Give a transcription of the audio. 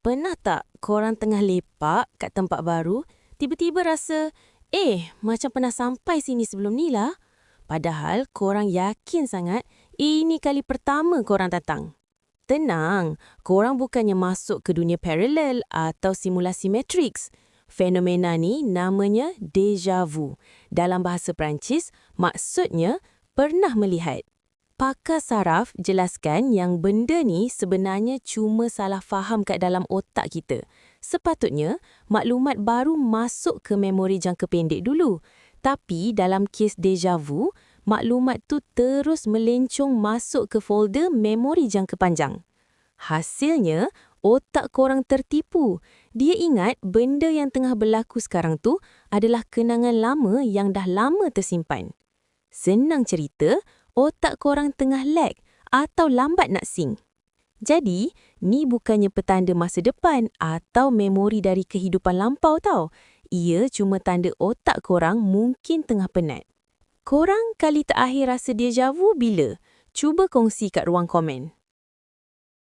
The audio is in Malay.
Pernah tak korang tengah lepak kat tempat baru, tiba-tiba rasa, macam pernah sampai sini sebelum ni lah. Padahal korang yakin sangat ini kali pertama korang datang. Tenang, korang bukannya masuk ke dunia paralel atau simulasi Matrix. Fenomena ni namanya déjà vu. Dalam bahasa Perancis, maksudnya pernah melihat. Pakar saraf jelaskan yang benda ni sebenarnya cuma salah faham kat dalam otak kita. Sepatutnya, maklumat baru masuk ke memori jangka pendek dulu. Tapi dalam kes déjà vu, maklumat tu terus melencong masuk ke folder memori jangka panjang. Hasilnya, otak korang tertipu. Dia ingat benda yang tengah berlaku sekarang tu adalah kenangan lama yang dah lama tersimpan. Senang cerita, otak korang tengah lag atau lambat nak sync. Jadi, ni bukannya petanda masa depan atau memori dari kehidupan lampau tau. Ia cuma tanda otak korang mungkin tengah penat. Korang kali terakhir rasa déjà vu bila? Cuba kongsi kat ruang komen.